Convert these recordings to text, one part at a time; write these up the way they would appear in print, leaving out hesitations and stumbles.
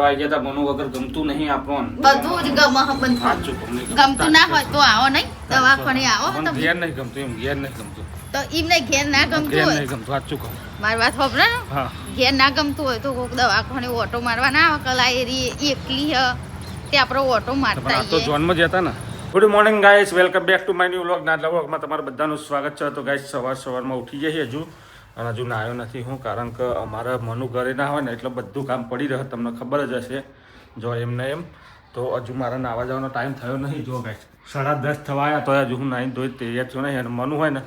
આવી ગયા હતા. મનુ વગર ગમતું નહીં આપણને. બધું જ ગમે બધું. સાચું ગમતું ના હોય તો આવો નહીં દવાખાને આવો મને ઘેર નહીં ગમતું એમ ઘેર નહીં ગમતું તો એમને ઘેર ના ગમતું ઘેર હોય નહીં ગમતું સાચું કહું. મારી વાત ખબર ને હા ઘેર ના ગમતું હોય તો કોઈક દવાખાને ઓટો મારવા ના આવે કલા એરી એકલી હ તે આપણે ઓટો મારતા આ તો આવીએ. જોનમાં જ હતા ને. Good morning guys, welcome back to my new vlog. નાટલા વ્લોગમાં તમારું બધાનું સ્વાગત છે. તો ગાઈસ સવારમાં ઉઠી જઈએ હજુ અને હજુ નાયો નથી હું, કારણ કે અમારા મનુ ઘરે ના હોય ને એટલે બધું કામ પડી રહે, તમને ખબર જ હશે. જો એમને એમ તો હજુ મારા નાવા જવાનો ટાઈમ થયો નહીં. જો ગાઈસ 10:30 થવા આવ્યા તો હજુ હું નાઈને ધોઈ તૈયાર છું નહીં. અને મનુ હોય ને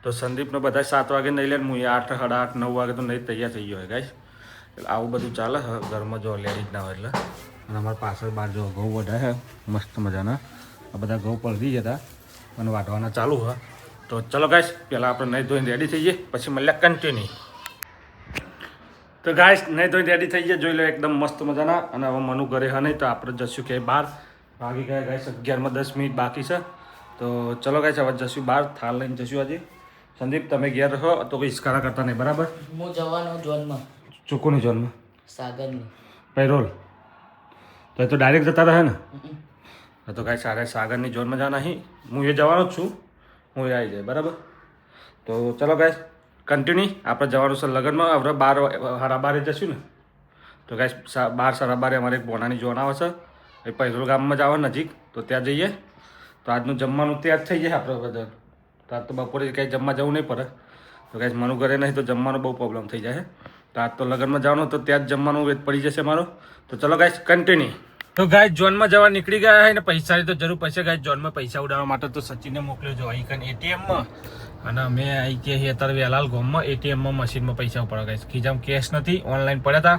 તો સંદીપને બધા 7 વાગે નહીં લે, હું 8, 8:30, 9 વાગે તો નહીં તૈયાર થઈ ગયો હોય ગાઈસ. એટલે આવું બધું ચાલે ઘરમાં. જો લેડીઝ ના હોય એટલે. અને અમારા પાછળ બહાર જો ઘઉં વઢાય છે મસ્ત મજાના. આ બધા ઘઉં પલળી જતા અને વાટવાના ચાલુ હોય. તો ચલો ગાઈસ, પહેલાં આપણે નહીં ધોઈને રેડી થઈ જઈએ, પછી મળ્યા કન્ટિન્યુ. તો ગાઈસ નહીં ધોઈને રેડી થઈ જાય, જોઈ લો એકદમ મસ્ત મજાના. અને હવે મનુ ઘરે હા નહીં તો આપણે જશું ક્યાંય બહાર. વાગી ગયા ગાઈસ 11 10 મિનિટ બાકી છે. તો ચલો ગાઈસ હવે જશું બહાર, થાળ લઈને જશું આજે. સંદીપ તમે ઘેર રહો તો કોઈ ઇસ્કારા કરતા નહીં, બરાબર? હું જવાનો જોનમાં ચોખ્ખુની જોનમાં સાગરની પેરોલ તો એ તો ડાયરેક્ટ જતા રહે ને. તો ગાઈસ સાગરની જોનમાં જવાના અહીં, હું એ જવાનો જ છું, હું એ આવી જાય, બરાબર? તો ચલો ગાઈસ કન્ટિન્યુ. આપણે જવાનું છે લગ્નમાં. આપણે 12:30 જશું ને. તો ગાઈસ 12:30 અમારે એક બોનાની જોન આવે છે, એ પૈરોલ ગામમાં જ આવે નજીક, તો ત્યાં જઈએ. તો આજનું જમવાનું ત્યાં જ થઈ જાય આપણે બધા. તો આજ તો બપોરે કંઈ જમવા જવું નહીં પડે. તો ગાઈસ મનુ ઘરે નહીં તો જમવાનો બહુ પ્રોબ્લેમ થઈ જાય. તો આજ તો લગ્નમાં જવાનું તો ત્યાં જ જમવાનું વેત પડી જશે મારો. તો ચલો ગાઈસ કન્ટિન્યુ. તો ગાઈસ જોનમાં જવા નીકળી ગયા હોય ને પૈસાની તો જરૂર પડશે ગાઈસ. જોનમાં પૈસા ઉડાવવા માટે તો સચિને મોકલ્યો જો અહીં એટીએમમાં. અને અમે અહીં કે અત્યારે વેલાલ ગામમાં એટીએમમાં મશીનમાં પૈસા ઉપાડવા ગાઈસ. ખીજામાં કેશ નથી, ઓનલાઈન પડ્યા હતા.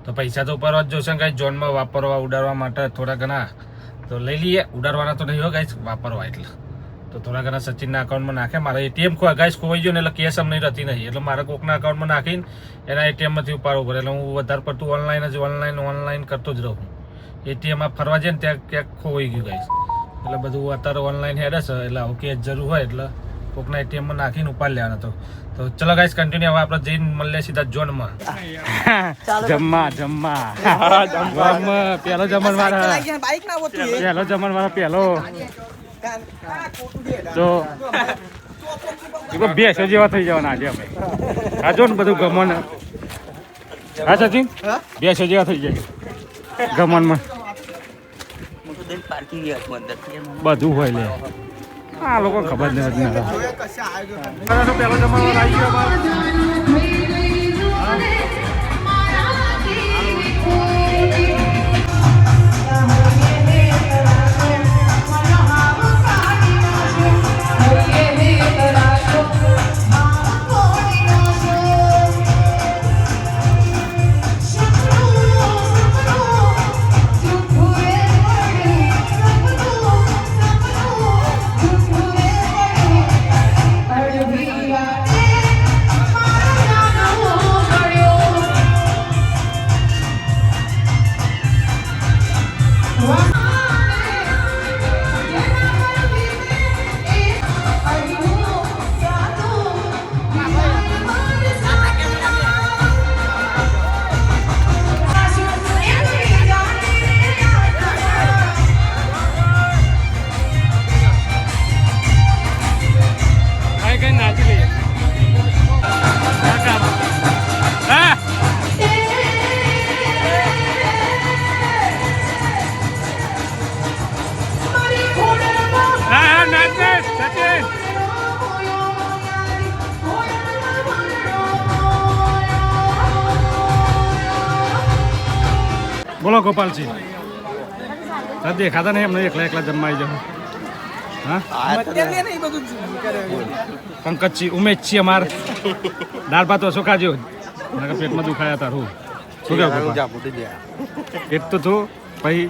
તો પૈસા તો ઉપાડવા જ જોશે ગાઈસ. જોનમાં વાપરવા ઉડાડવા માટે થોડા ઘણા તો લઈ લઈએ. ઉડાડવાના તો નહીં હોય ગાઈસ, વાપરવા એટલે. તો થોડા ઘણા સચિનના અકાઉન્ટમાં નાખે. મારા એટીએમ ગાઈસ ખોવાઈ ગયો ને એટલે કેશ અમને રહેતી નહીં, એટલે મારા કોકના અકાઉન્ટમાં નાખીને એના એટીએમમાંથી ઉપાડવું પડે. એટલે હું વધારે પડતું ઓનલાઈન કરતો જ રહું. એટીએમમાં ફરવા જઈએ ને ત્યાં ક્યાંક ખોવાઈ ગયું ગાઈસ. એટલે બધું અત્યારે ઓનલાઈન હેડે છે, એટલે આવું કેશ જરૂર હોય એટલે કોકના એટીએમમાં નાખીને ઉપાડી લેવાનો. તો ચલો ગાઈસ કન્ટિન્યુ. હવે આપણે જઈને મળીએ સીધા જોનમાં. જમવા પહેલો જમણવાર પહેલો તો બેસો જેવા થઈ જવાના આજે અમે. આ જો ને બધું ગમન. હા સચિન, બેસો જેવા થઈ જાય ગમનમાં. બધું હોય લે, આ લોકો ખબર નથી. પેલો જમણવાર આવી ગયો. બોલો ગોપાલજી, દેખાતા નહીં એમને એકલા જમવા આવી જાવ. હા પંકજજી, ઉમેશજી અમારે દાળ ભાત ઓછો ખાજો, પેટમાં દુખાયા તારું. શું કેવું પેટ તો થયું પછી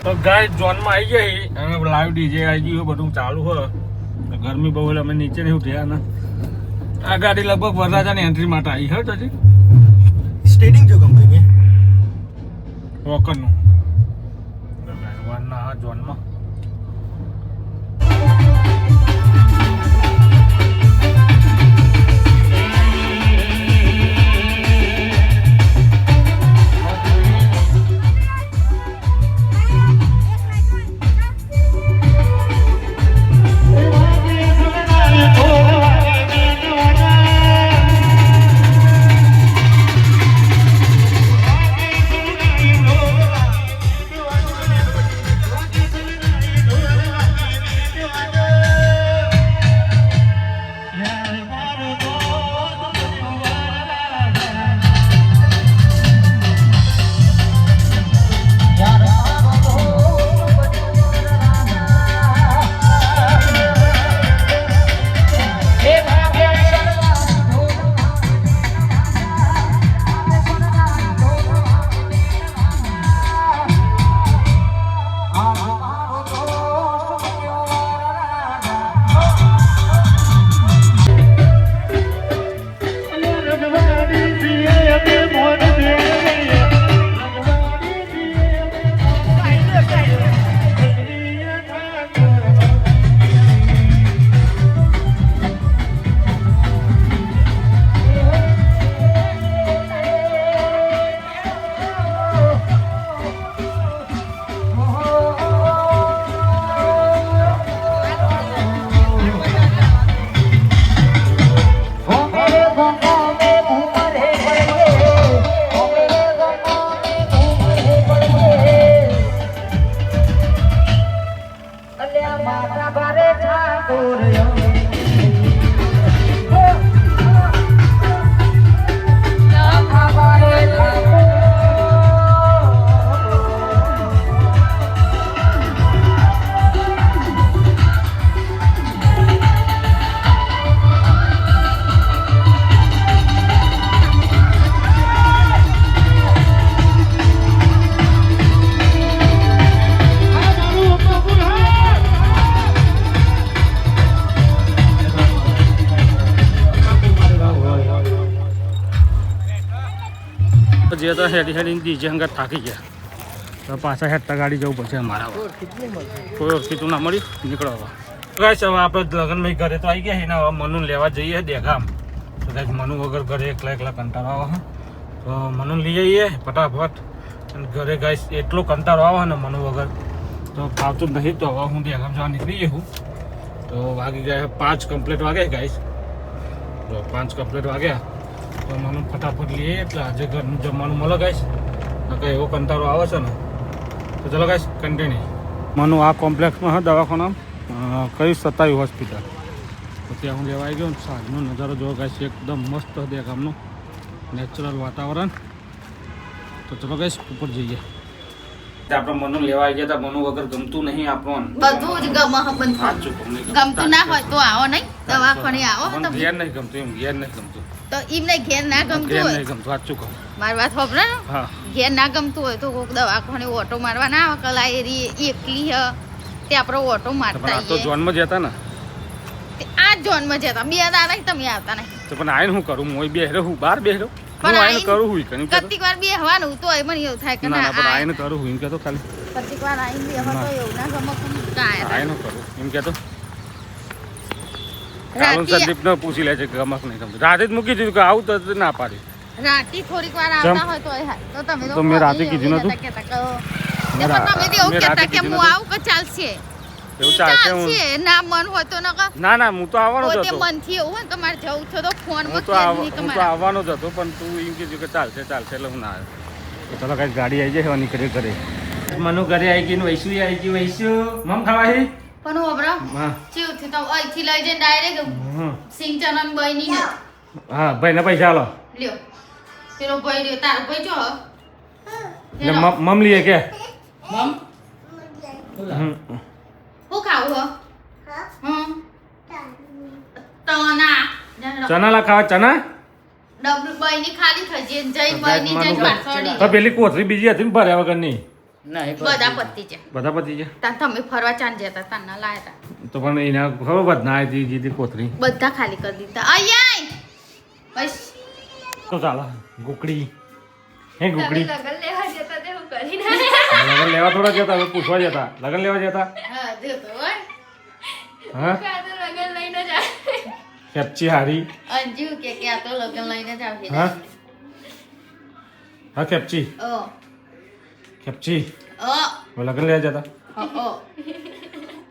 તો ગાય જોનમાં આવી ગયા અને લાઈવ ડીજે આવી ગયું, બધું ચાલુ હોય. ગરમી બહુ એટલે અમે નીચે નહીં ઉઠ્યા ને આ ગાડી લગભગ વરરાજાની એન્ટ્રી માટે આવી હે. હજી સ્ટેડિંગ જો કંપની વોકરનું વનના જોનમાં. જઈએ તો હેડી હેડીને ડીજે અંગત થાકી ગયા તો પાછા હેડતા ગાડી જવું પડશે અમારા કોઈ ઓળખીતું ના મળ્યું નીકળો હવે ગાઈસ હવે આપણે લગ્નમાં ઘરે તો આવી ગયા એના હવે મનુ લેવા જઈએ દેગામ તો ગાઈસ મનુ વગર ઘરે એકલા એકલા કંટાળો આવે તો મનુ લઈ જઈએ ફટાફટ અને ઘરે ગાઈસ એટલો કંટાળો આવે ને મનુ વગર તો ફાવતું જ નહીં તો હવે હું દેગામ જવા નીકળી જઉં તો વાગી ગયા 5 કમ્પ્લીટ વાગે ગાઈસ તો 5 કમ્પ્લીટ વાગ્યા તો મને ફટાફટ લઈએ એટલે આજે ઘરનું જમવાનું મળે ગાઈસ નકર એવો કંટાળો આવે છે ને તો ચલો ગાઈસ કન્ટિન્યુ મનુ આ કોમ્પ્લેક્સમાં હા દવાખાના કઈ સતાવી હોસ્પિટલ તો ત્યાં હું લેવા આવી ગયો સાંજનો નજારો જોવો ગાઈસ એકદમ મસ્ત દેખામનું નેચરલ વાતાવરણ તો ચલો ગાઈસ ઉપર જઈએ આપણે મનુ લેવા આવી ગયા હતા મનુ વગર ગમતું નહીં આપણને બધું જ ગમે હ બધું સાચું ગમતું ના હોય તો આવો નહીં દવાખાને આવો તમે ઘેર નહીં ગમતું એમ ઘેર નહીં ગમતું તો એમને ઘેર ના ગમતું ઘેર હોય નહીં ગમતું સાચું કહું મારી વાત ખબર ને હા ઘેર ના ગમતું હોય તો કોઈક દવાખાને ઓટો મારવા ના આવે કલા એરી એકલી હ તે આપણે ઓટો પણ મારતા આ તો જોનમાં જ હતા ને આ જોનમાં જતા બે દાડા તમે આવતા નહીં તો પણ આઈને શું કરું હું બેહરો હું બહાર બેહરો હું પણ આઈને કરું હું કઈ કેટલીક વાર બેહવાનું તો એ મને એવું થાય કે ના ના પણ ના આઈને કરું હું એમ કહેતો ખાલી કેટલીક વાર આઈને બેહવા તો એવું ના ગમે પણ કાંઈ આઈને કરું એમ કહેતો કાનૂન સંદીપને પૂછી લે છે કે ગમક નહીં ગમતું રાતે જ મૂકી દીધું કે આવું તો ના પાડી રાતી થોડીક વાર આવતા હોય તો તો તમે તો મેં રાતે કીધું નતું? તમે તો એવું મેં રાતે કહેતા કે કીધું હું નતું? આવું કે ચાલશે એવું ચાલશે હું ના મન હોય તો નકર ના ના હું તો આવવાનો જ પોતે હતો મનથી એવું હોય ને તમારે જવું છે તો ફોન હું તો આવવાનો જ હતો પણ તું એમ કીધું કે ચાલશે ચાલશે એટલે હું ના આવ્યો તો ચલો કઈ ગાડી આવી જાય નીકળે ઘરે મનુ ઘરે આવી ગઈ વૈસુ આવી ગઈ વૈસુ મમ ખાવા પણ ઓબરા હા ચીવથી તો અહીંથી લઈ જઈને ડાયરેક્ટ સિંગ ચનન બની ને હા ભાઈને પૈસા આલો લ્યો પેલો ભાઈ રહ્યો તારો ભાઈ જો એટલે મમ લઈએ કે મમ હમ. હું ખાવું હો તના ચના લા ખાવા ચના ડબલ બની ખાલી થઈ જઈને જઈને બની જઈને પાછળ તો પેલી કોથળી બીજી હતી ને ભર્યા વગરની ના એ બધા પત્તી છે બધા પતી છે તાન તમે ફરવા ચાંદ જતા તાના લાયા તો પણ એના ખબર બધ ના આવી જીધી કોથળી બધા ખાલી કરી દીધા આય બસ તો ચાલો ગુકડી હે ગુકડી લગન લેવા જતા તે હું કરી લગન લેવા થોડા જતા હવે પૂછવા જતા લગન લેવા જતા હા જો તો હોય હા ના તો લગન લઈને જાય કેપચી હારી અંજુ કે આ તો લગન લઈને જ આવી હા હા કેપચી ઓ કેપચી ઓ હવે લગન લેવા જતા ઓ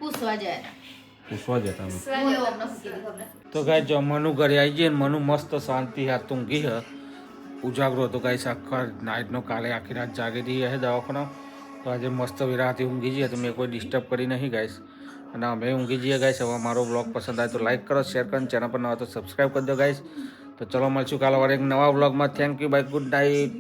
પૂછવા જાય પૂછવા જતા અમે હું એવું અમને કીધું ખબર તો ગાય જો મનુ ઘરે આવી જઈએ ને મનુ મસ્ત શાંતિ હાથ ઊંઘી હ ઉજાગરો હતો ગાય આખા નાઇટનો કાલે આખી રાત જાગી રહી હે દવાખાનો તો આજે મસ્ત વિરાતી ઊંઘી જઈએ તો મેં કોઈ ડિસ્ટર્બ કરી નહીં ગાઈસ અને અમે ઊંઘી જઈએ ગાઈસ હવે મારો બ્લોગ પસંદ આવે તો લાઈક કરો શેર કરો ચેનલ પર ન હોય તો સબસ્ક્રાઈબ કરી દો ગાઈસ તો ચલો મળશું કાલે વારે એક નવા બ્લોગમાં thank you bye good night